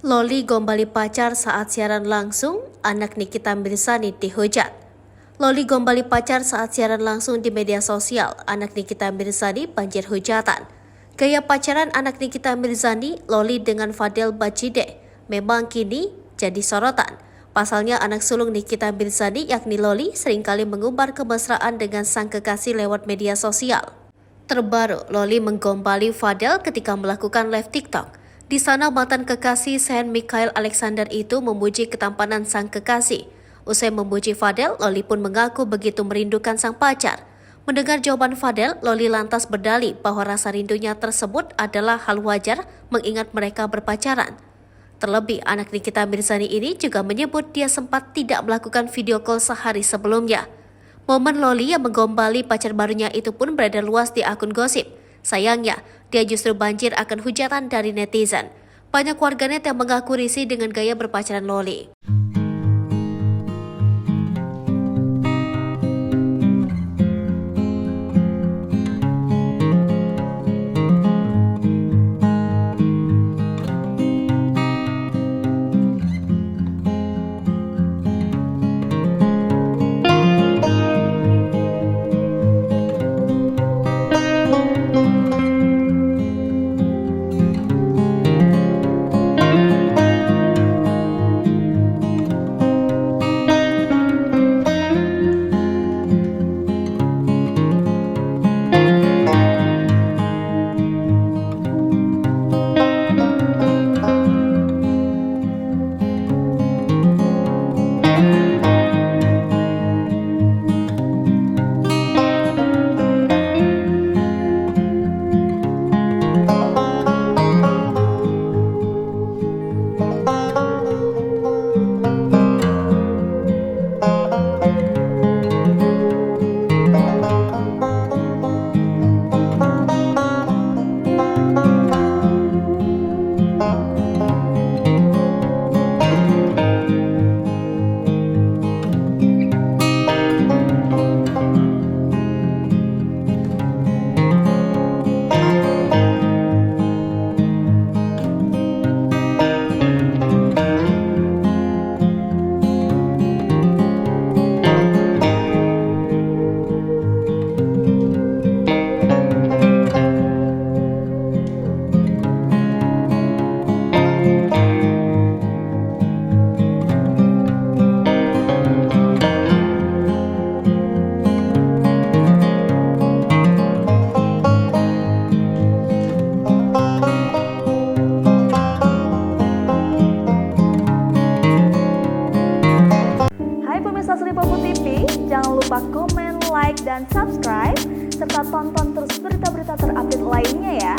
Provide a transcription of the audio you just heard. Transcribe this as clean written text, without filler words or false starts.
Loli gombali pacar saat siaran langsung, anak Nikita Mirzani dihujat. Loli gombali pacar saat siaran langsung di media sosial, anak Nikita Mirzani banjir hujatan. Gaya pacaran anak Nikita Mirzani, Loli dengan Fadel Bajide, memang kini jadi sorotan. Pasalnya anak sulung Nikita Mirzani yakni Loli seringkali mengumbar kemesraan dengan sang kekasih lewat media sosial. Terbaru, Loli menggombali Fadel ketika melakukan live TikTok. Di sana mantan kekasih Saint Michael Alexander itu memuji ketampanan sang kekasih. Usai memuji Fadel, Loli pun mengaku begitu merindukan sang pacar. Mendengar jawaban Fadel, Loli lantas berdalih bahwa rasa rindunya tersebut adalah hal wajar mengingat mereka berpacaran. Terlebih, anak Nikita Mirzani ini juga menyebut dia sempat tidak melakukan video call sehari sebelumnya. Momen Loli yang menggombali pacar barunya itu pun beredar luas di akun gosip. Sayangnya, dia justru banjir akan hujatan dari netizen. Banyak warganet yang mengaku risih dengan gaya berpacaran Loli. Sripopo TV, jangan lupa komen, like, dan subscribe, serta tonton terus berita-berita terupdate lainnya ya.